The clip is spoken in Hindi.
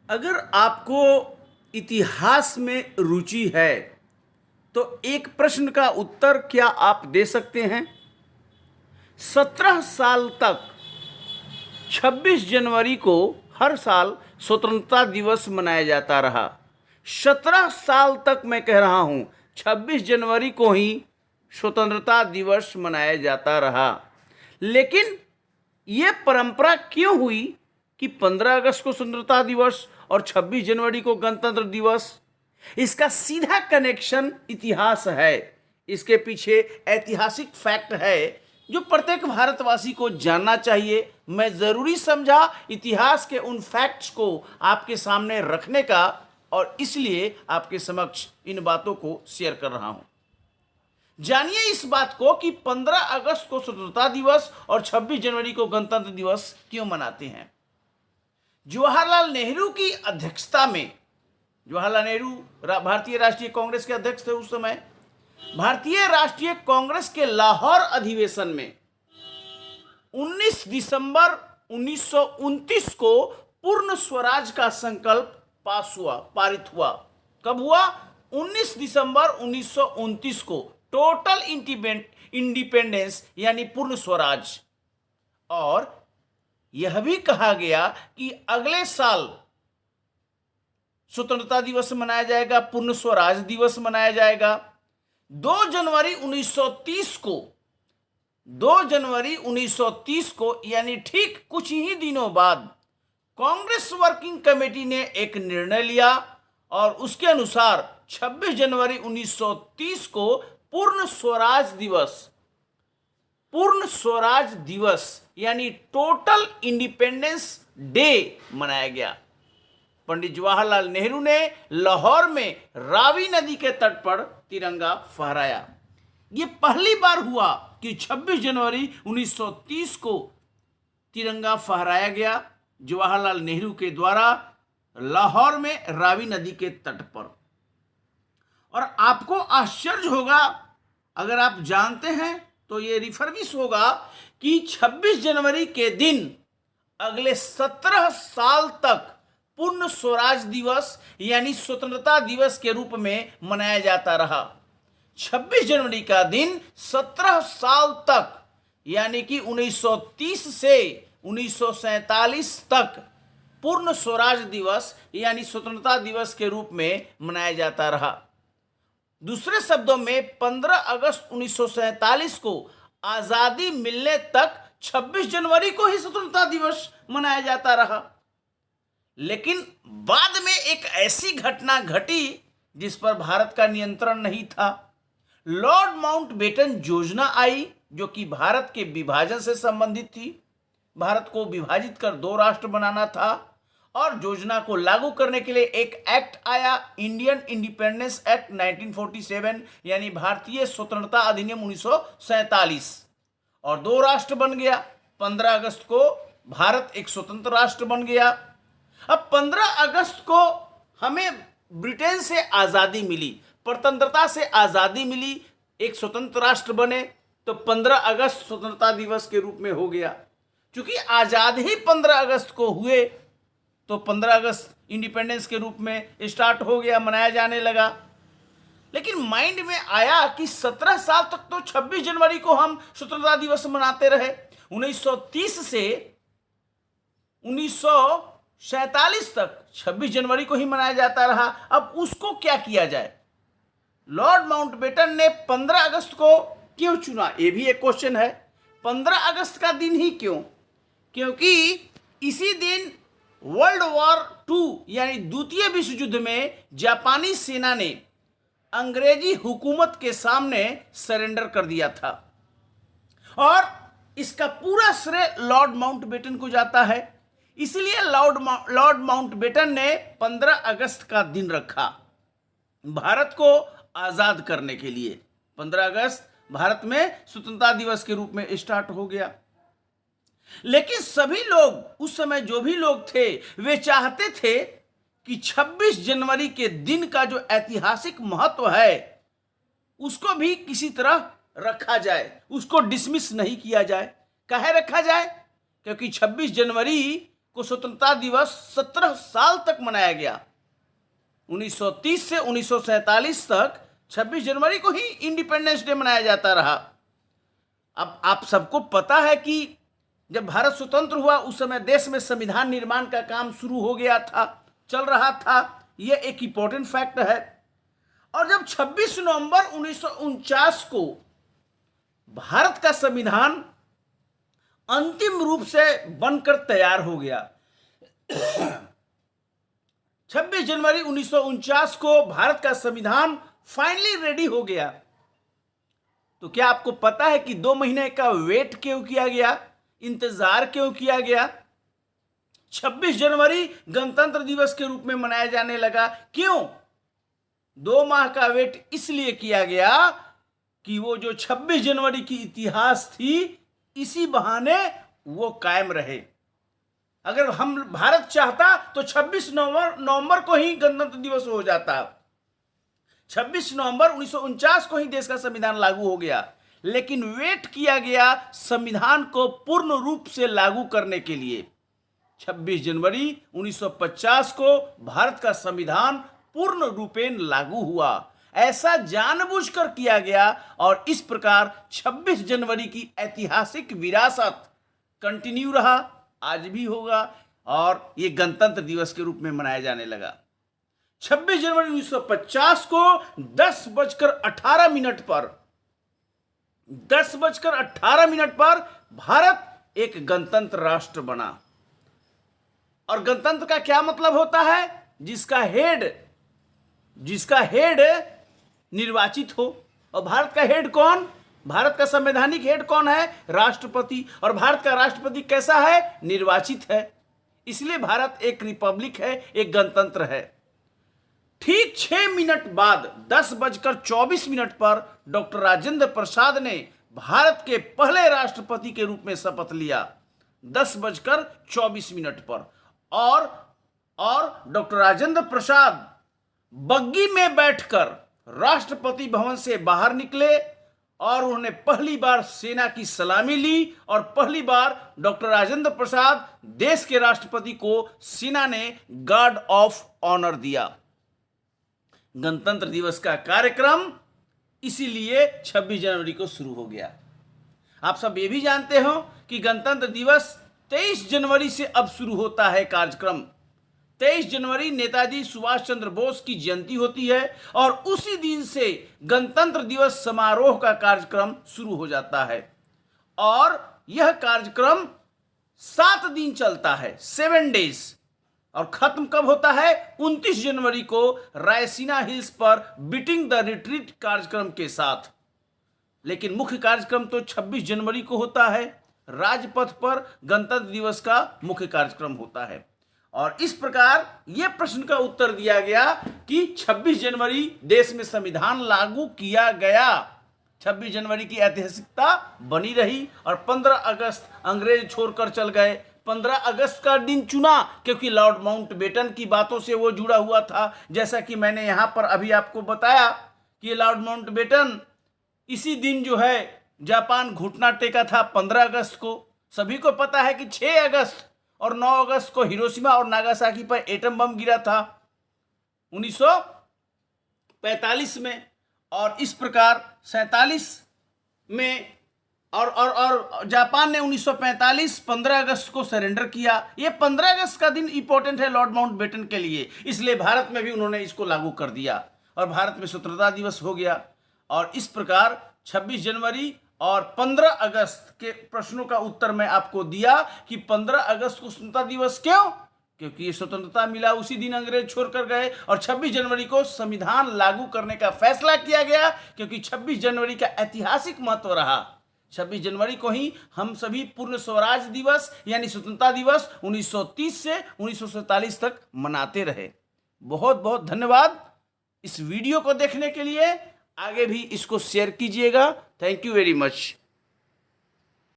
अगर आपको इतिहास में रुचि है तो एक प्रश्न का उत्तर क्या आप दे सकते हैं? 17 साल तक 26 जनवरी को हर साल स्वतंत्रता दिवस मनाया जाता रहा। 17 साल तक मैं कह रहा हूं 26 जनवरी को ही स्वतंत्रता दिवस मनाया जाता रहा। लेकिन ये परंपरा क्यों हुई कि 15 अगस्त को स्वतंत्रता दिवस और 26 जनवरी को गणतंत्र दिवस? इसका सीधा कनेक्शन इतिहास है। इसके पीछे ऐतिहासिक फैक्ट है जो प्रत्येक भारतवासी को जानना चाहिए। मैं जरूरी समझा इतिहास के उन फैक्ट्स को आपके सामने रखने का, और इसलिए आपके समक्ष इन बातों को शेयर कर रहा हूं। जानिए इस बात को कि 15 अगस्त को स्वतंत्रता दिवस और 26 जनवरी को गणतंत्र दिवस क्यों मनाते हैं। जवाहरलाल नेहरू की अध्यक्षता में, जवाहरलाल नेहरू भारतीय राष्ट्रीय कांग्रेस के अध्यक्ष थे उस समय, भारतीय राष्ट्रीय कांग्रेस के लाहौर अधिवेशन में 19 दिसंबर 1929 को पूर्ण स्वराज का संकल्प पारित हुआ। कब हुआ? 19 दिसंबर 1929 को टोटल इंडिपेंडेंस यानी पूर्ण स्वराज। और यह भी कहा गया कि अगले साल स्वतंत्रता दिवस मनाया जाएगा, पूर्ण स्वराज दिवस मनाया जाएगा। 2 जनवरी 1930 को 2 जनवरी 1930 को यानी ठीक कुछ ही दिनों बाद कांग्रेस वर्किंग कमेटी ने एक निर्णय लिया और उसके अनुसार 26 जनवरी 1930 को पूर्ण स्वराज दिवस यानी टोटल इंडिपेंडेंस डे मनाया गया। पंडित जवाहरलाल नेहरू ने लाहौर में रावी नदी के तट पर तिरंगा फहराया। यह पहली बार हुआ कि 26 जनवरी 1930 को तिरंगा फहराया गया जवाहरलाल नेहरू के द्वारा लाहौर में रावी नदी के तट पर। और आपको आश्चर्य होगा, अगर आप जानते हैं तो ये रिफर्बिश होगा कि 26 जनवरी के दिन अगले 17 साल तक पूर्ण स्वराज दिवस यानी स्वतंत्रता दिवस के रूप में मनाया जाता रहा। 26 जनवरी का दिन 17 साल तक यानी कि 1930 से 1947 तक पूर्ण स्वराज दिवस यानी स्वतंत्रता दिवस के रूप में मनाया जाता रहा। दूसरे शब्दों में 15 अगस्त 1947 को आजादी मिलने तक 26 जनवरी को ही स्वतंत्रता दिवस मनाया जाता रहा। लेकिन बाद में एक ऐसी घटना घटी जिस पर भारत का नियंत्रण नहीं था। लॉर्ड माउंटबेटन योजना आई जो कि भारत के विभाजन से संबंधित थी। भारत को विभाजित कर 2 राष्ट्र बनाना था और योजना को लागू करने के लिए एक एक्ट आया, इंडियन इंडिपेंडेंस एक्ट 1947 यानी भारतीय स्वतंत्रता अधिनियम 1947, और 2 राष्ट्र बन गया। 15 अगस्त को भारत एक स्वतंत्र राष्ट्र बन गया। अब 15 अगस्त को हमें ब्रिटेन से आज़ादी मिली, स्वतंत्रता से आज़ादी मिली, एक स्वतंत्र राष्ट्र बने, तो 15 अगस्त स्वतंत्रता दिवस के रूप में हो गया। क्योंकि आज़ाद ही 15 अगस्त को हुए तो 15 अगस्त इंडिपेंडेंस के रूप में स्टार्ट हो गया, मनाया जाने लगा। लेकिन माइंड में आया कि 17 साल तक तो 26 जनवरी को हम स्वतंत्रता दिवस मनाते रहे। 1930 से 1947 तक 26 जनवरी को ही मनाया जाता रहा। अब उसको क्या किया जाए? लॉर्ड माउंटबेटन ने 15 अगस्त को क्यों चुना? ये भी एक क्वेश्चन है। 15 अगस्त का दिन ही क्यों? क्योंकि इसी दिन वर्ल्ड वॉर 2 यानी द्वितीय विश्व युद्ध में जापानी सेना ने अंग्रेजी हुकूमत के सामने सरेंडर कर दिया था, और इसका पूरा श्रेय लॉर्ड माउंटबेटन को जाता है। इसलिए लॉर्ड माउंटबेटन ने 15 अगस्त का दिन रखा भारत को आजाद करने के लिए। 15 अगस्त भारत में स्वतंत्रता दिवस के रूप में स्टार्ट हो गया। लेकिन सभी लोग उस समय जो भी लोग थे वे चाहते थे कि 26 जनवरी के दिन का जो ऐतिहासिक महत्व है उसको भी किसी तरह रखा जाए, उसको डिसमिस नहीं किया जाए। काहे रखा जाए? क्योंकि 26 जनवरी को स्वतंत्रता दिवस 17 साल तक मनाया गया। 1930 से 1947 तक 26 जनवरी को ही इंडिपेंडेंस डे मनाया जाता रहा। अब आप सबको पता है कि जब भारत स्वतंत्र हुआ उस समय देश में संविधान निर्माण का काम शुरू हो गया था, चल रहा था। यह एक इंपॉर्टेंट फैक्ट है। और जब 26 नवंबर 1949 को भारत का संविधान अंतिम रूप से बनकर तैयार हो गया, 26 जनवरी 1949 को भारत का संविधान फाइनली रेडी हो गया, तो क्या आपको पता है कि 2 महीने का वेट क्यों किया गया, इंतजार क्यों किया गया? 26 जनवरी गणतंत्र दिवस के रूप में मनाया जाने लगा। क्यों? 2 माह का वेट इसलिए किया गया कि वो जो 26 जनवरी की इतिहास थी, इसी बहाने वो कायम रहे। अगर हम भारत चाहता तो 26 नवंबर को ही गणतंत्र दिवस हो जाता। 26 नवंबर 1949 को ही देश का संविधान लागू हो गया, लेकिन वेट किया गया संविधान को पूर्ण रूप से लागू करने के लिए। 26 जनवरी 1950 को भारत का संविधान पूर्ण रूपेण लागू हुआ। ऐसा जानबूझकर किया गया और इस प्रकार 26 जनवरी की ऐतिहासिक विरासत कंटिन्यू रहा, आज भी होगा और ये गणतंत्र दिवस के रूप में मनाया जाने लगा। 26 जनवरी 1950 को 10:18 पर भारत एक गणतंत्र राष्ट्र बना। और गणतंत्र का क्या मतलब होता है? जिसका हेड निर्वाचित हो। और भारत का हेड कौन? भारत का संवैधानिक हेड कौन है? राष्ट्रपति। और भारत का राष्ट्रपति कैसा है? निर्वाचित है। इसलिए भारत एक रिपब्लिक है, एक गणतंत्र है। ठीक 6 मिनट बाद 10:24 पर डॉक्टर राजेंद्र प्रसाद ने भारत के पहले राष्ट्रपति के रूप में शपथ लिया। 10:24 पर और डॉक्टर राजेंद्र प्रसाद बग्गी में बैठकर राष्ट्रपति भवन से बाहर निकले और उन्होंने पहली बार सेना की सलामी ली और पहली बार डॉक्टर राजेंद्र प्रसाद देश के राष्ट्रपति को सेना ने गार्ड ऑफ ऑनर दिया। गणतंत्र दिवस का कार्यक्रम इसीलिए 26 जनवरी को शुरू हो गया। आप सब ये भी जानते हो कि गणतंत्र दिवस 23 जनवरी से अब शुरू होता है कार्यक्रम। 23 जनवरी नेताजी सुभाष चंद्र बोस की जयंती होती है और उसी दिन से गणतंत्र दिवस समारोह का कार्यक्रम शुरू हो जाता है। और यह कार्यक्रम 7 दिन चलता है, 7 डेज, और खत्म कब होता है? 29 जनवरी को रायसीना हिल्स पर बीटिंग द रिट्रीट कार्यक्रम के साथ। लेकिन मुख्य कार्यक्रम तो 26 जनवरी को होता है। राजपथ पर गणतंत्र दिवस का मुख्य कार्यक्रम होता है। और इस प्रकार यह प्रश्न का उत्तर दिया गया कि 26 जनवरी देश में संविधान लागू किया गया। 26 जनवरी की ऐतिहासिकता बनी रही और 15 अगस्त अंग्रेज छोड़कर चल गए। 15 अगस्त का दिन चुना क्योंकि लॉर्ड माउंटबेटन की बातों से वो जुड़ा हुआ था। जैसा कि मैंने यहाँ पर अभी आपको बताया कि लॉर्ड माउंटबेटन इसी दिन जो है जापान घुटना टेका था 15 अगस्त को। सभी को पता है कि 6 अगस्त और 9 अगस्त को हिरोशिमा और नागासाकी पर एटम बम गिरा था 1945 में। और इस प्रकार 47 में और जापान ने 1945 15 अगस्त को सरेंडर किया। ये 15 अगस्त का दिन इंपॉर्टेंट है लॉर्ड माउंटबेटन के लिए, इसलिए भारत में भी उन्होंने इसको लागू कर दिया और भारत में स्वतंत्रता दिवस हो गया। और इस प्रकार 26 जनवरी और 15 अगस्त के प्रश्नों का उत्तर मैं आपको दिया कि 15 अगस्त को स्वतंत्रता दिवस क्यों? क्योंकि ये स्वतंत्रता मिला उसी दिन अंग्रेज छोड़कर गए। और 26 जनवरी को संविधान लागू करने का फैसला किया गया क्योंकि 26 जनवरी का ऐतिहासिक महत्व रहा। 26 जनवरी को ही हम सभी पूर्ण स्वराज दिवस यानी स्वतंत्रता दिवस 1930 से 1947 तक मनाते रहे। बहुत बहुत धन्यवाद इस वीडियो को देखने के लिए। आगे भी इसको शेयर कीजिएगा। Thank you very much.